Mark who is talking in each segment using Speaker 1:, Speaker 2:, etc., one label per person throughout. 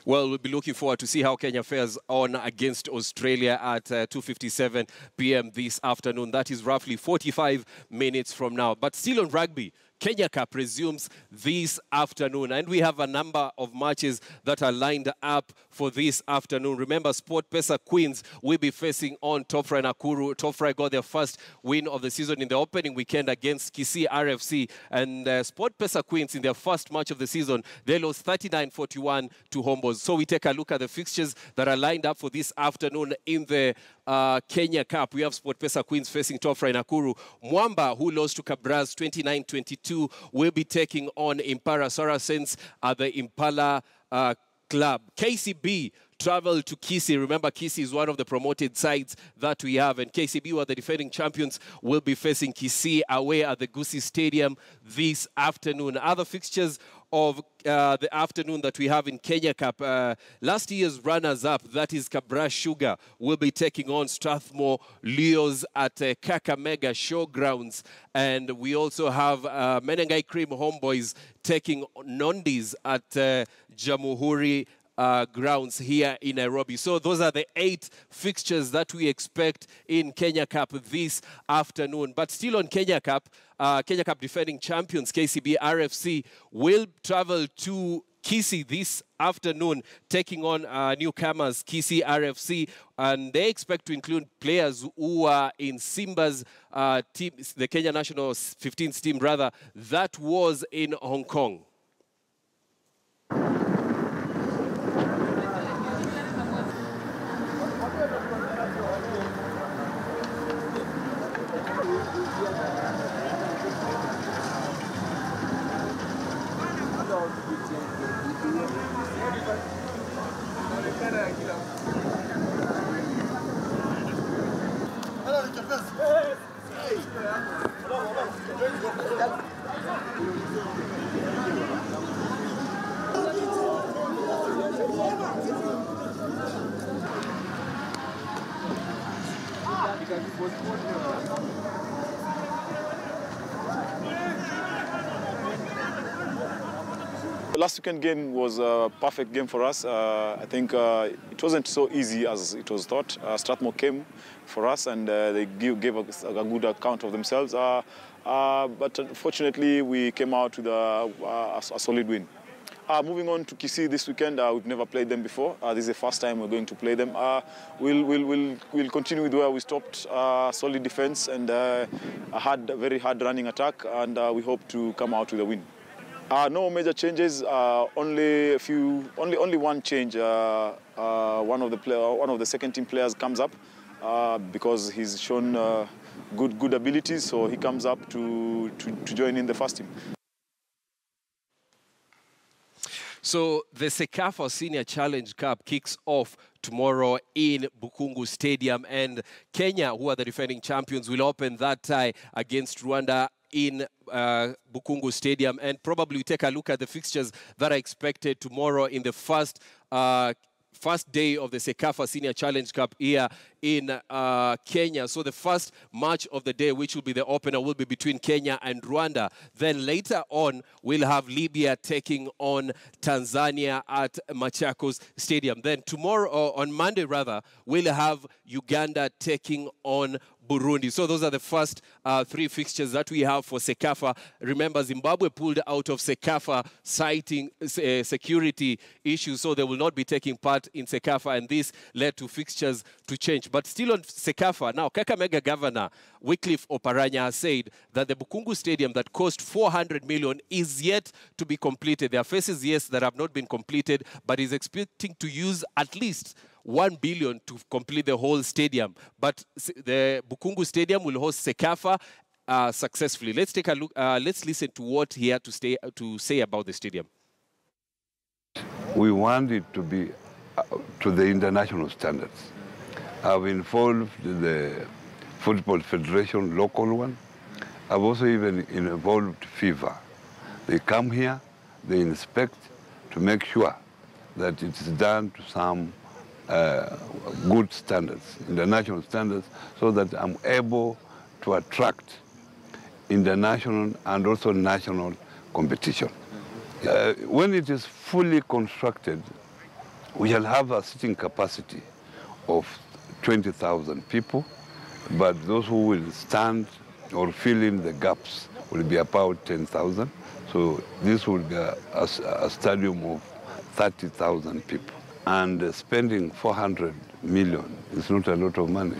Speaker 1: Well, we'll be looking forward to see how Kenya fares on against Australia at 2:57 p.m. this afternoon. That is roughly 45 minutes from now. But still on rugby, Kenya Cup resumes this afternoon, and we have a number of matches that are lined up for this afternoon. Remember, SportPesa Queens will be facing on Top Fry Nakuru. Top Fry got their first win of the season in the opening weekend against Kisii RFC, and SportPesa Queens in their first match of the season, they lost 39-41 to Homeboys. So we take a look at the fixtures that are lined up for this afternoon in the Kenya Cup. We have SportPesa Queens facing Top Fry Nakuru. Mwamba, who lost to Kabras 29-22, will be taking on Impala Saracens at the Impala Club. KCB travel to Kisii. Remember, Kisii is one of the promoted sides that we have, and KCB, who are the defending champions, will be facing Kisii away at the Gusii Stadium this afternoon. Other fixtures of the afternoon that we have in Kenya Cup. Last year's runners-up, that is Kabras Sugar, will be taking on Strathmore Leos at Kakamega Showgrounds. And we also have Menengai Cream Homeboys taking Nondis at Jamuhuri grounds here in Nairobi. So those are the 8 fixtures that we expect in Kenya Cup this afternoon. But still on Kenya Cup defending champions KCB RFC will travel to Kisii this afternoon, taking on newcomers Kisii RFC, and they expect to include players who are in Simba's team, the Kenya National 15th team rather, that was in Hong Kong.
Speaker 2: The last weekend game was a perfect game for us. I think it wasn't so easy as it was thought. Strathmore came for us, and they gave us a good account of themselves. But unfortunately, we came out with a solid win. Moving on to Kisii this weekend, we've never played them before. This is the first time we're going to play them. We'll continue with where we stopped. Solid defense and a very hard running attack, and we hope to come out with a win. No major changes. Only one change. One of the second team players comes up because he's shown good abilities, so he comes up to join in the first team.
Speaker 1: So the Cecafa Senior Challenge Cup kicks off tomorrow in Bukungu Stadium, and Kenya, who are the defending champions, will open that tie against Rwanda in Bukungu Stadium. And probably we take a look at the fixtures that are expected tomorrow in the first day of the Cecafa Senior Challenge Cup here in Kenya. So the first match of the day, which will be the opener, will be between Kenya and Rwanda. Then later on, we'll have Libya taking on Tanzania at Machakos Stadium. Then tomorrow, on Monday rather, we'll have Uganda taking on Burundi. So those are the first 3 fixtures that we have for Cecafa. Remember, Zimbabwe pulled out of Cecafa citing security issues, so they will not be taking part in Cecafa, and this led to fixtures to change. But still on Cecafa, now Kakamega Governor Wycliffe Oparanya has said that the Bukungu Stadium that cost 400 million is yet to be completed. There are phases, yes, that have not been completed, but he's expecting to use at least 1 billion to complete the whole stadium. But the Bukungu Stadium will host Cecafa successfully. Let's take a look. Let's listen to what he had to say about the stadium.
Speaker 3: We want it to be to the international standards. I've involved the Football Federation, local one. I've also even involved FIFA. They come here, they inspect to make sure that it's done to some good standards, international standards, so that I'm able to attract international and also national competition. When it is fully constructed, We shall have a sitting capacity of 20,000 people, but those who will stand or fill in the gaps will be about 10,000. So this will be a stadium of 30,000 people. And spending 400 million is not a lot of money.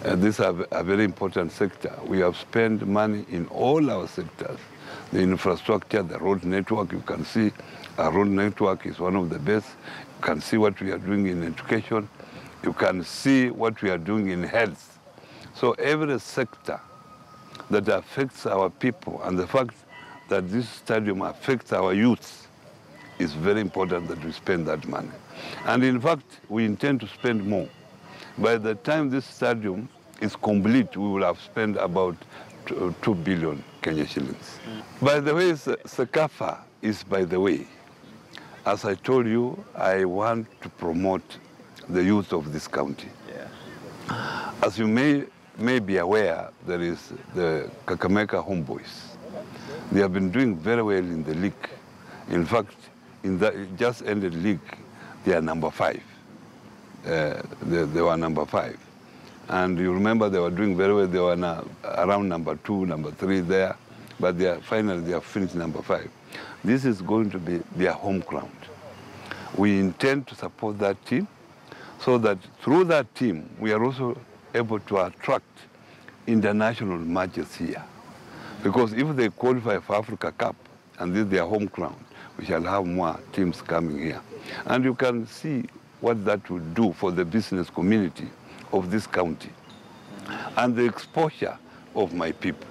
Speaker 3: This is a very important sector. We have spent money in all our sectors. The infrastructure, the road network, you can see our road network is one of the best. You can see what we are doing in education. You can see what we are doing in health. So every sector that affects our people, and the fact that this stadium affects our youth, is very important that we spend that money. And in fact, we intend to spend more. By the time this stadium is complete, we will have spent about 2 billion Kenya shillings. By the way, Cecafa is by the way. As I told you, I want to promote the youth of this county. Yeah. As you may be aware, there is the Kakamega Homeboys. They have been doing very well in the league. In fact, in the just ended league, they are number 5. They were number 5. And you remember they were doing very well. They were around number 2, number 3 there. But finally, they have finished number 5. This is going to be their home ground. We intend to support that team so that through that team, we are also able to attract international matches here. Because if they qualify for Africa Cup, and this is their home ground, we shall have more teams coming here. And you can see what that will do for the business community of this county and the exposure of my people.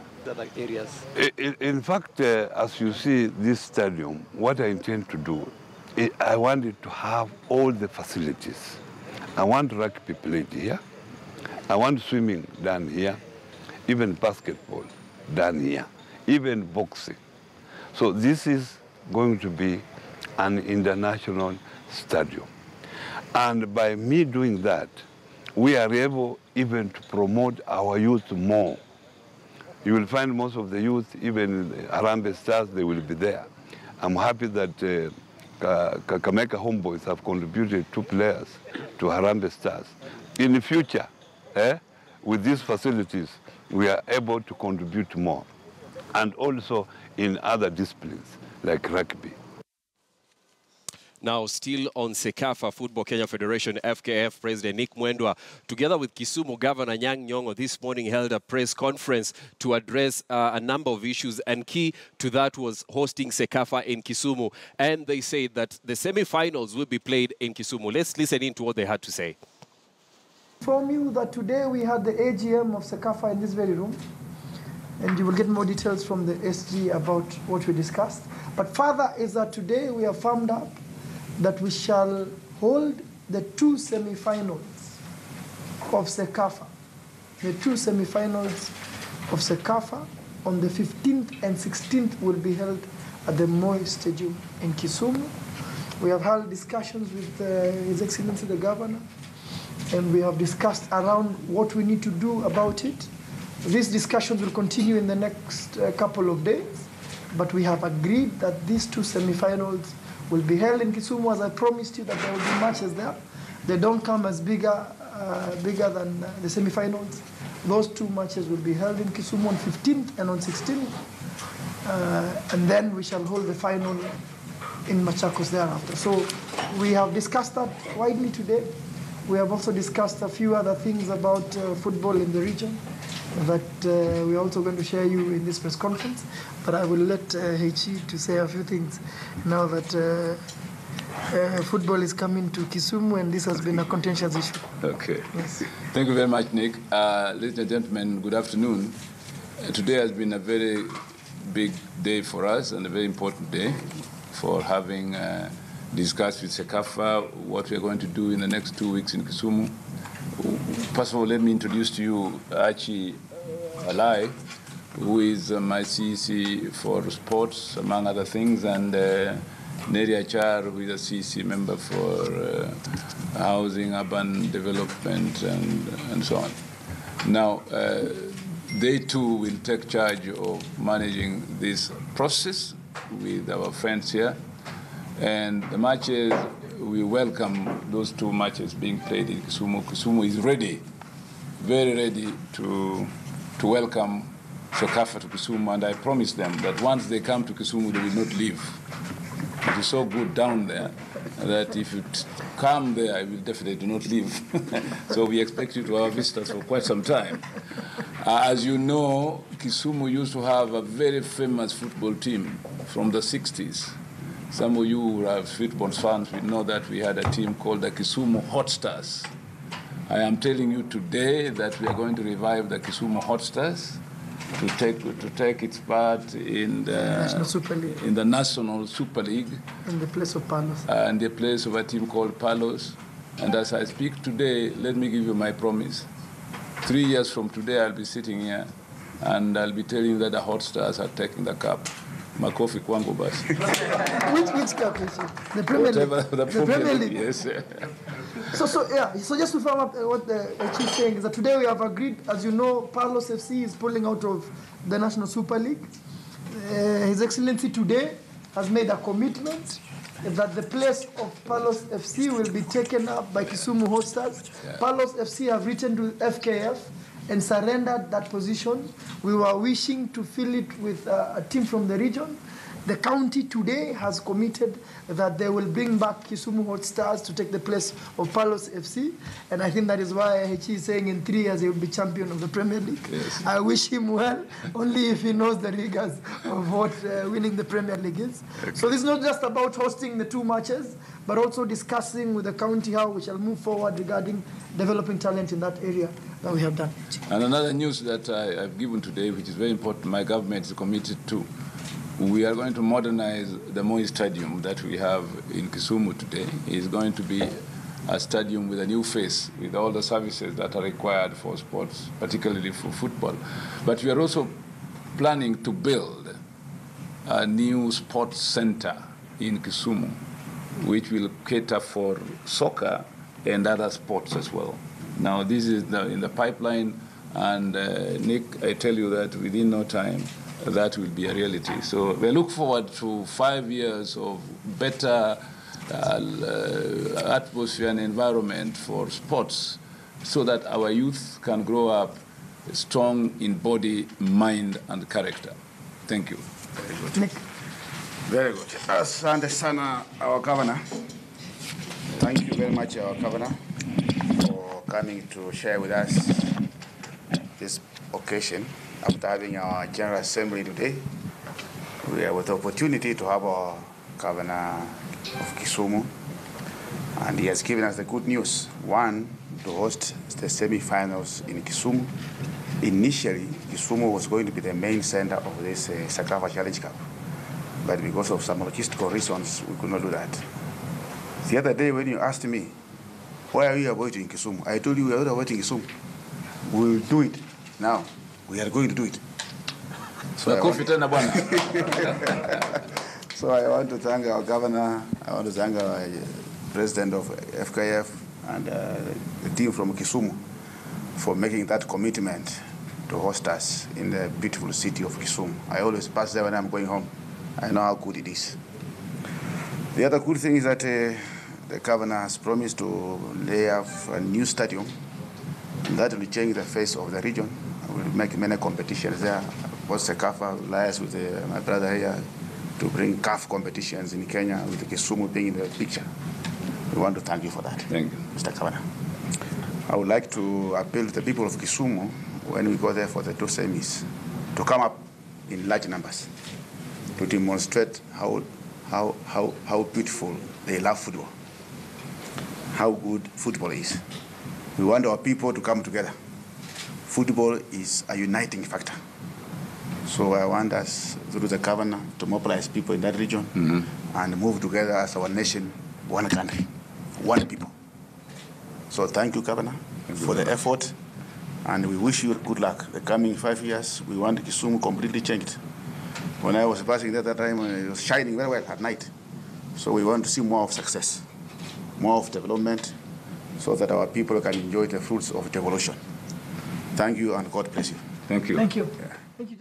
Speaker 4: Areas.
Speaker 3: In fact, as you see this stadium, what I intend to do, I want it to have all the facilities. I want rugby played here. I want swimming done here, even basketball done here, even boxing. So this is going to be an international stadium. And by me doing that, we are able even to promote our youth more. You will find most of the youth, even Harambee Stars, they will be there. I'm happy that Kakamega Homeboys have contributed 2 players to Harambee Stars. In the future, with these facilities, we are able to contribute more. And also in other disciplines, like rugby.
Speaker 1: Now, still on Cecafa, Football Kenya Federation, FKF President Nick Mwendwa, together with Kisumu Governor Nyang' Nyong'o, this morning held a press conference to address a number of issues, and key to that was hosting Cecafa in Kisumu. And they said that the semi-finals will be played in Kisumu. Let's listen in to what they had to say.
Speaker 5: Inform you that today we had the AGM of Cecafa in this very room, and you will get more details from the SG about what we discussed. But further is that today we have firmed up that we shall hold the 2 semi-finals of Cecafa. The 2 semi-finals of Cecafa on the 15th and 16th will be held at the Moi Stadium in Kisumu. We have held discussions with His Excellency the Governor, and we have discussed around what we need to do about it. These discussions will continue in the next couple of days, but we have agreed that these 2 semi-finals will be held in Kisumu, as I promised you that there will be matches there. They don't come as bigger than the semi-finals. Those 2 matches will be held in Kisumu on 15th and on 16th. And then we shall hold the final in Machakos thereafter. So we have discussed that widely today. We have also discussed a few other things about football in the region that we are also going to share you in this press conference. But I will let Heichi to say a few things now that football is coming to Kisumu, and this has been a contentious issue.
Speaker 6: Okay.
Speaker 5: Yes.
Speaker 6: Thank you very much, Nick. Ladies and gentlemen, good afternoon. Today has been a very big day for us and a very important day for having discussed with Cecafa what we are going to do in the next 2 weeks in Kisumu. First of all, let me introduce to you Archie Alai, who is my CEC for sports, among other things, and Neri Achar, who is a CEC member for housing, urban development, and so on. Now, they too will take charge of managing this process with our friends here. And the matches we welcome those two matches being played in Kisumu. Kisumu is ready, very ready to welcome Cecafa to Kisumu, and I promise them that once they come to Kisumu, they will not leave. It is so good down there that if you come there, I will definitely not leave. So we expect you to have visitors for quite some time. As you know, Kisumu used to have a very famous football team from the 60s. Some of you who are football fans will know that we had a team called the Kisumu Hot Stars. I am telling you today that we are going to revive the Kisumu Hot Stars to take its part in the National Super League. In the National Super League.
Speaker 5: In the place of Palos.
Speaker 6: In the place of a team called Palos. And as I speak today, let me give you my promise. 3 years from today, I'll be sitting here and I'll be telling you that the Hot Stars are taking the cup. Makofi kwangu basi.
Speaker 5: Which cup is it? The Premier League.
Speaker 6: The Premier League, yes.
Speaker 5: So just to firm up what the chief is saying is that today we have agreed, as you know, Palos FC is pulling out of the National Super League. His Excellency today has made a commitment that the place of Palos FC will be taken up by Kisumu Hot Stars. Yeah. Palos FC have written to FKF and surrendered that position. We were wishing to fill it with a team from the region. The county today has committed that they will bring back Kisumu Hot Stars to take the place of Palos FC. And I think that is why Hechi is saying in 3 years he will be champion of the Premier League. Yes. I wish him well, only if he knows the rigors of what winning the Premier League is. Okay. So this is not just about hosting the 2 matches, but also discussing with the county how we shall move forward regarding developing talent in that area that we have done.
Speaker 6: And another news that I've given today, which is very important, my government is committed to. We are going to modernize the Moi Stadium that we have in Kisumu today. It's going to be a stadium with a new face, with all the services that are required for sports, particularly for football. But we are also planning to build a new sports center in Kisumu, which will cater for soccer and other sports as well. Now, this is in the pipeline, and Nick, I tell you that within no time, that will be a reality. So we look forward to 5 years of better atmosphere and environment for sports so that our youth can grow up strong in body, mind, and character. Thank you.
Speaker 5: Very good. Nick.
Speaker 4: Very good. Asante sana, our governor. Thank you very much, our governor, for coming to share with us this occasion. After having our General Assembly today, we have the opportunity to have our Governor of Kisumu, and he has given us the good news. One, to host the semi-finals in Kisumu. Initially, Kisumu was going to be the main center of this Cecafa Challenge Cup, but because of some logistical reasons, we could not do that. The other day when you asked me, why are you avoiding Kisumu? I told you we are not avoiding Kisumu. We will do it now. We are going to do it. So I want to thank our governor, I want to thank our president of FKF and the team from Kisumu for making that commitment to host us in the beautiful city of Kisumu. I always pass there when I'm going home. I know how good it is. The other good thing is that the governor has promised to lay off a new stadium, and that will change the face of the region. We'll make many competitions there. Both Cecafa lies with my brother here to bring CAF competitions in Kenya with Kisumu being in the picture. We want to thank you for that.
Speaker 6: Thank you,
Speaker 4: Mr. Governor. I would like to appeal to the people of Kisumu when we go there for the 2 semis to come up in large numbers to demonstrate how beautiful they love football, how good football is. We want our people to come together. Football is a uniting factor. So I want us, through the governor, to mobilize people in that region and move together as our nation, one country, one people. So thank you, Governor, for the effort, and we wish you good luck. The coming 5 years, we want Kisumu completely changed. When I was passing there at that time, it was shining very well at night. So we want to see more of success, more of development, so that our people can enjoy the fruits of devolution. Thank you, and God bless you.
Speaker 6: Thank you.
Speaker 5: Thank you.
Speaker 4: Yeah.
Speaker 5: Thank you.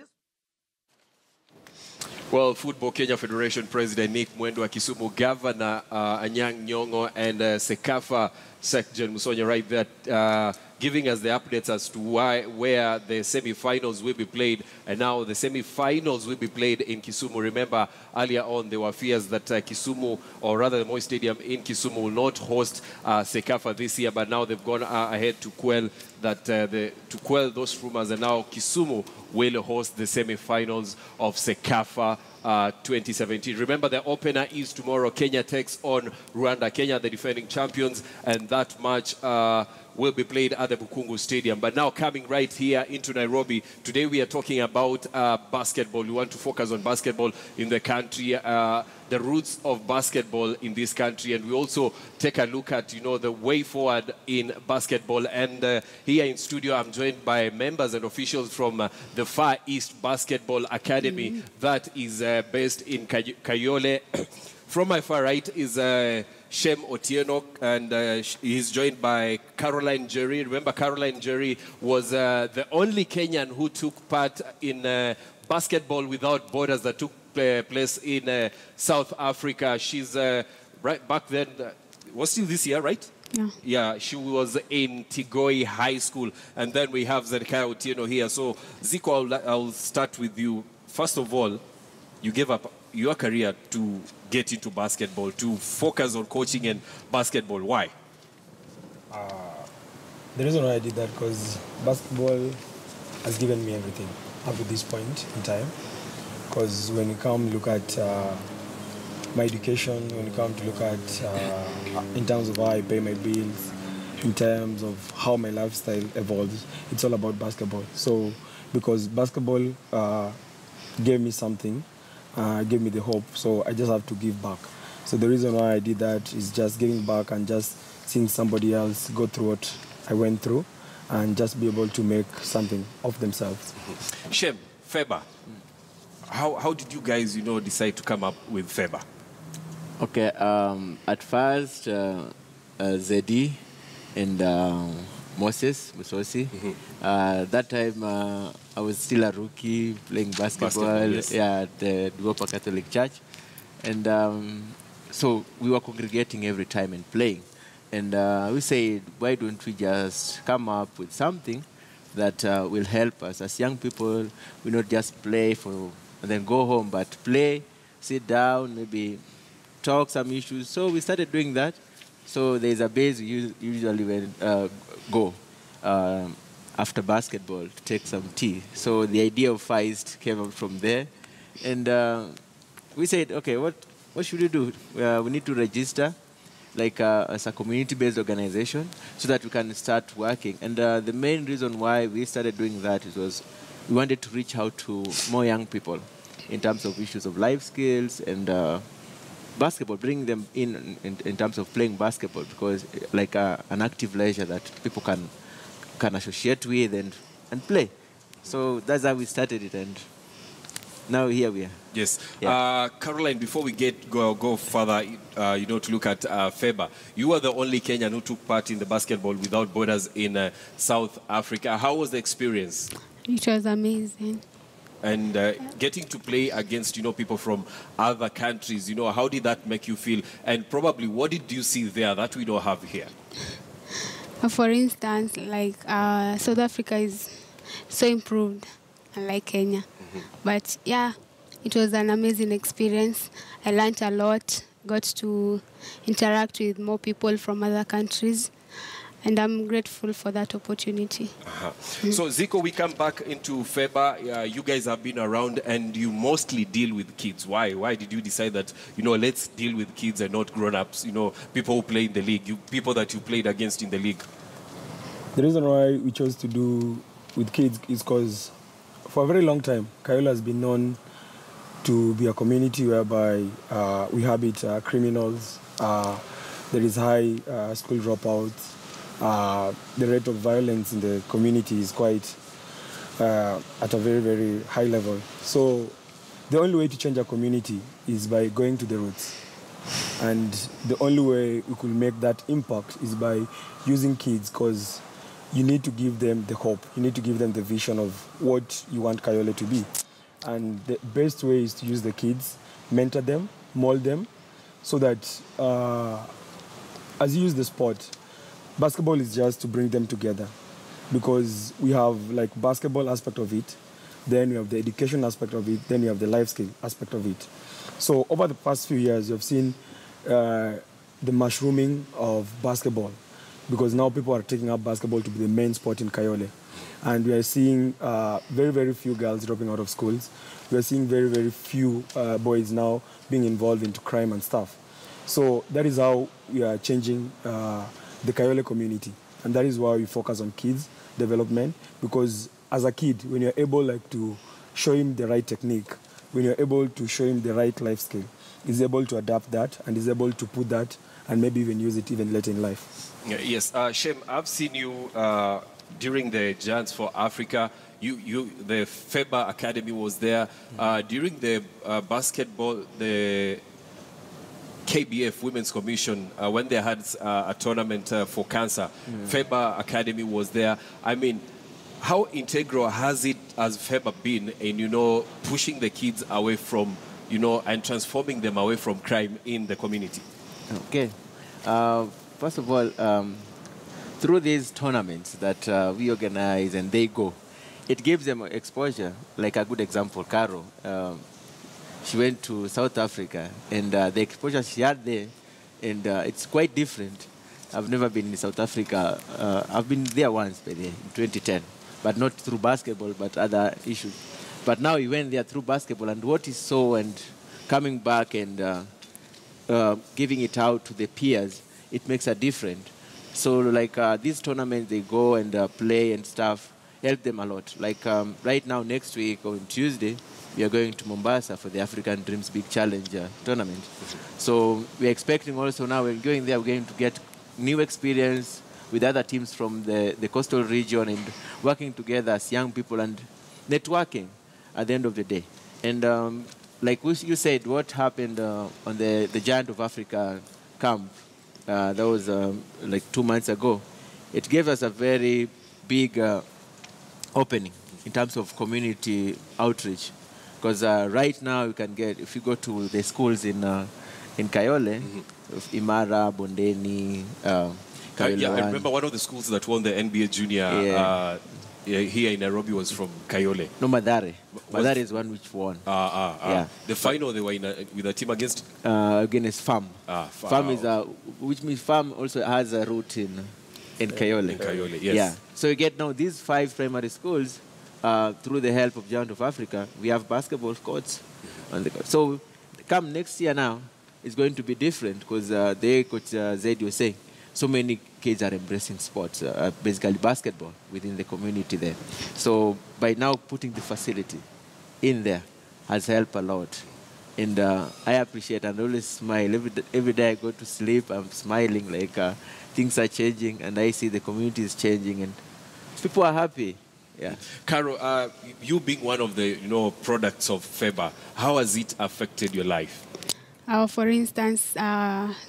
Speaker 1: Well, Football Kenya Federation President Nick Mwendo, Kisumu Governor Anyang' Nyong'o, and Cecafa Secretary Musonya right there, giving us the updates as to where the semi-finals will be played. And now the semi-finals will be played in Kisumu. Remember, earlier on there were fears that Kisumu, or rather the Moi Stadium in Kisumu, will not host Cecafa this year. But now they've gone ahead to quell those rumors, and now Kisumu will host the semi-finals of Cecafa 2017. Remember, the opener is tomorrow. Kenya takes on Rwanda. Kenya, the defending champions, and that match will be played at the Bukungu Stadium. But now coming right here into Nairobi, today we are talking about basketball. We want to focus on basketball in the country, the roots of basketball in this country, and we also take a look at, the way forward in basketball. And here in studio, I'm joined by members and officials from the Far East Basketball Academy that is based in Kayole. From my far right is Shem Otieno, and he's joined by Caroline Jerry. Remember, Caroline Jerry was the only Kenyan who took part in basketball without borders that took place in South Africa. She's right back then, was still this year, right?
Speaker 7: Yeah.
Speaker 1: Yeah, she was in Tigoi High School. And then we have Zedekiah Otieno here. So, Zico, I'll start with you. First of all, you gave up your career to get into basketball, to focus on coaching and basketball. Why?
Speaker 8: The reason why I did that, because basketball has given me everything up to this point in time. Because when you come look at my education, when you come to look at in terms of how I pay my bills, in terms of how my lifestyle evolves, it's all about basketball. So because basketball gave me something, gave me the hope, so I just have to give back. So the reason why I did that is just giving back and just seeing somebody else go through what I went through and just be able to make something of themselves.
Speaker 1: Shem, FEBA. How did you guys, decide to come up with FEBA?
Speaker 9: Okay, at first, Zedi and Moses Musosi. That time, I was still a rookie playing basketball,
Speaker 1: yes.
Speaker 9: At the Duopa Catholic Church. And so we were congregating every time and playing. And we said, why don't we just come up with something that will help us as young people? We not just play and then go home, but play, sit down, maybe talk some issues. So we started doing that. So there's a base we usually go after basketball to take some tea. So the idea of Feist came up from there. And we said, okay, what should we do? We need to register as a community-based organization so that we can start working. And the main reason why we started doing that was we wanted to reach out to more young people in terms of issues of life skills and basketball, bring them in terms of playing basketball, because an active leisure that people can associate with and play. So that's how we started it, and now here we are.
Speaker 1: Yes.
Speaker 9: Yeah.
Speaker 1: Caroline, before we go further, to look at FEBA, you were the only Kenyan who took part in the basketball without borders in South Africa. How was the experience?
Speaker 7: It was amazing.
Speaker 1: And getting to play against, people from other countries, how did that make you feel? And probably, what did you see there that we don't have here?
Speaker 7: For instance, South Africa is so improved, unlike Kenya. But yeah, it was an amazing experience. I learned a lot, got to interact with more people from other countries. And I'm grateful for that opportunity.
Speaker 1: So, Zico, we come back into FEBA. You guys have been around and you mostly deal with kids. Why? Why did you decide that, let's deal with kids and not grown-ups, people who play in the league, people that you played against in the league?
Speaker 8: The reason why we chose to do with kids is because for a very long time, Kayole has been known to be a community whereby we habit criminals. There is high school dropouts. The rate of violence in the community is quite at a very, very high level. So the only way to change a community is by going to the roots. And the only way we could make that impact is by using kids, because you need to give them the hope. You need to give them the vision of what you want Kayole to be. And the best way is to use the kids, mentor them, mold them, so that as you use the sport, basketball is just to bring them together, because we have like basketball aspect of it, then we have the education aspect of it, then we have the life skill aspect of it. So over the past few years, you've seen the mushrooming of basketball, because now people are taking up basketball to be the main sport in Kayole. And we are seeing very, very few girls dropping out of schools. We are seeing very, very few boys now being involved into crime and stuff. So that is how we are changing the Kayole community. And that is why we focus on kids development, because as a kid, when you're able to show him the right technique, when you're able to show him the right life skill, he's able to adapt that and is able to put that and maybe even use it even later in life.
Speaker 1: Yes, Shem, I've seen you during the Giants for Africa. The FEBA Academy was there. During the basketball, the KBF Women's Commission, when they had a tournament for cancer, FEBA Academy was there. I mean, how integral has FEBA been in, pushing the kids away from, and transforming them away from crime in the community?
Speaker 9: Okay. First of all, through these tournaments that we organize and they go, it gives them exposure. Like a good example, Caro. She went to South Africa, and the exposure she had there, and it's quite different. I've never been in South Africa. I've been there once, in 2010, but not through basketball, but other issues. But now he went there through basketball, and what he saw and coming back and giving it out to the peers, it makes a difference. So like these tournaments, they go and play and stuff, help them a lot. Like right now, next week on Tuesday, we are going to Mombasa for the African Dreams Big Challenge tournament. So we're expecting also now when going there, we're going to get new experience with other teams from the coastal region and working together as young people and networking at the end of the day. And like you said, what happened on the Giant of Africa camp, that was like 2 months ago, it gave us a very big opening in terms of community outreach. Because right now you can get, if you go to the schools in Kayole, Imara, Bondeni, Kayole.
Speaker 1: I remember one of the schools that won the NBA Junior here in Nairobi was from Kayole.
Speaker 9: No, Madare. Madare is one which won.
Speaker 1: Yeah. The final, they were with a team against?
Speaker 9: Against FAM. FAM is which means FAM also has a root in Kayole.
Speaker 1: In Kayole, yes.
Speaker 9: Yeah. So you get now these 5 primary schools, through the help of Giant of Africa, we have basketball courts on the court. So come next year now, it's going to be different because Coach Zed was saying, so many kids are embracing sports, basically basketball within the community there. So by now putting the facility in there has helped a lot. And I appreciate and always smile. Every day I go to sleep, I'm smiling like things are changing and I see the community is changing and people are happy. Yeah.
Speaker 1: Caro, you being one of the products of FEBA, how has it affected your life?
Speaker 7: For instance,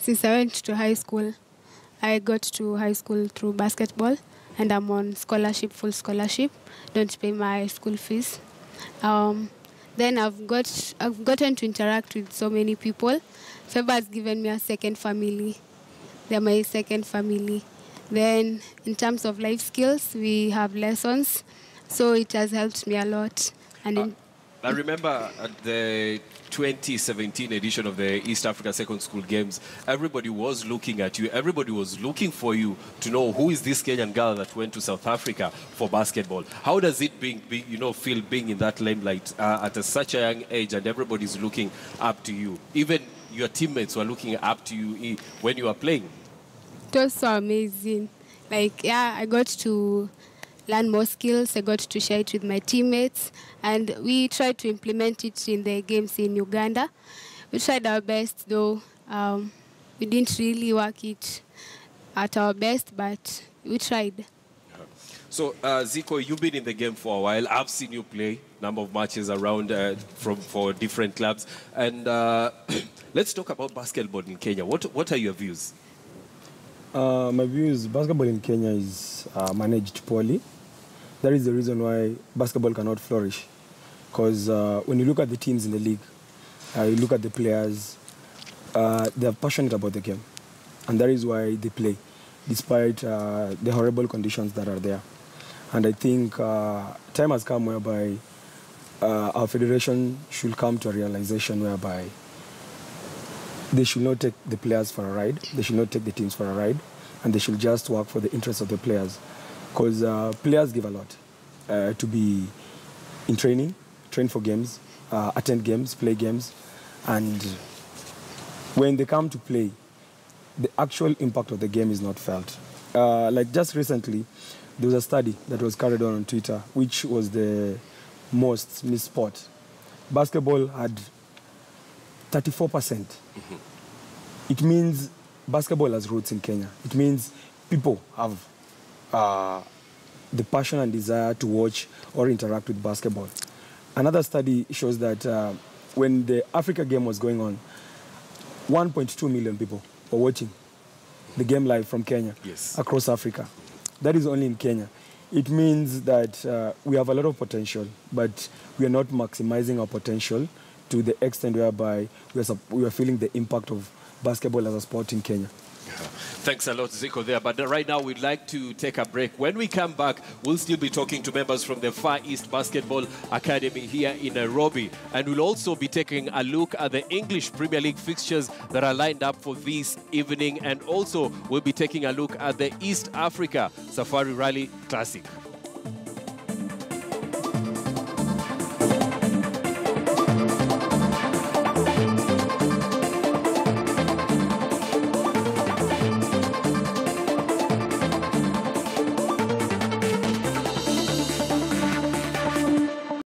Speaker 7: since I went to high school, I got to high school through basketball, and I'm on scholarship, full scholarship. Don't pay my school fees. Then I've gotten to interact with so many people. FEBA has given me a second family. They're my second family. Then in terms of life skills, we have lessons. So it has helped me a lot. And
Speaker 1: I remember at the 2017 edition of the East Africa Second School Games, everybody was looking at you. Everybody was looking for you to know who is this Kenyan girl that went to South Africa for basketball. How does it feel being in that limelight at such a young age, and everybody's looking up to you? Even your teammates were looking up to you when you were playing.
Speaker 7: It was so amazing. I got to learn more skills. I got to share it with my teammates. And we tried to implement it in the games in Uganda. We tried our best, though. We didn't really work it at our best, but we tried.
Speaker 1: So, Zico, you've been in the game for a while. I've seen you play number of matches around for different clubs. And let's talk about basketball in Kenya. What are your views?
Speaker 8: My views, basketball in Kenya is managed poorly. That is the reason why basketball cannot flourish. Because when you look at the teams in the league, you look at the players, they're passionate about the game. And that is why they play, despite the horrible conditions that are there. And I think time has come whereby our federation should come to a realization whereby they should not take the players for a ride, they should not take the teams for a ride, and they should just work for the interests of the players. Because players give a lot to be in training, train for games, attend games, play games, and when they come to play, the actual impact of the game is not felt. Like just recently, there was a study that was carried on Twitter, which was the most missed sport. Basketball had 34%. It means basketball has roots in Kenya. It means people have the passion and desire to watch or interact with basketball. Another study shows that when the Africa game was going on, 1.2 million people were watching the game live from Kenya across Africa. That is only in Kenya. It means that we have a lot of potential, but we are not maximizing our potential to the extent whereby we are feeling the impact of basketball as a sport in Kenya.
Speaker 1: Thanks a lot, Zico, there. But right now, we'd like to take a break. When we come back, we'll still be talking to members from the Far East Basketball Academy here in Nairobi. And we'll also be taking a look at the English Premier League fixtures that are lined up for this evening. And also, we'll be taking a look at the East Africa Safari Rally Classic.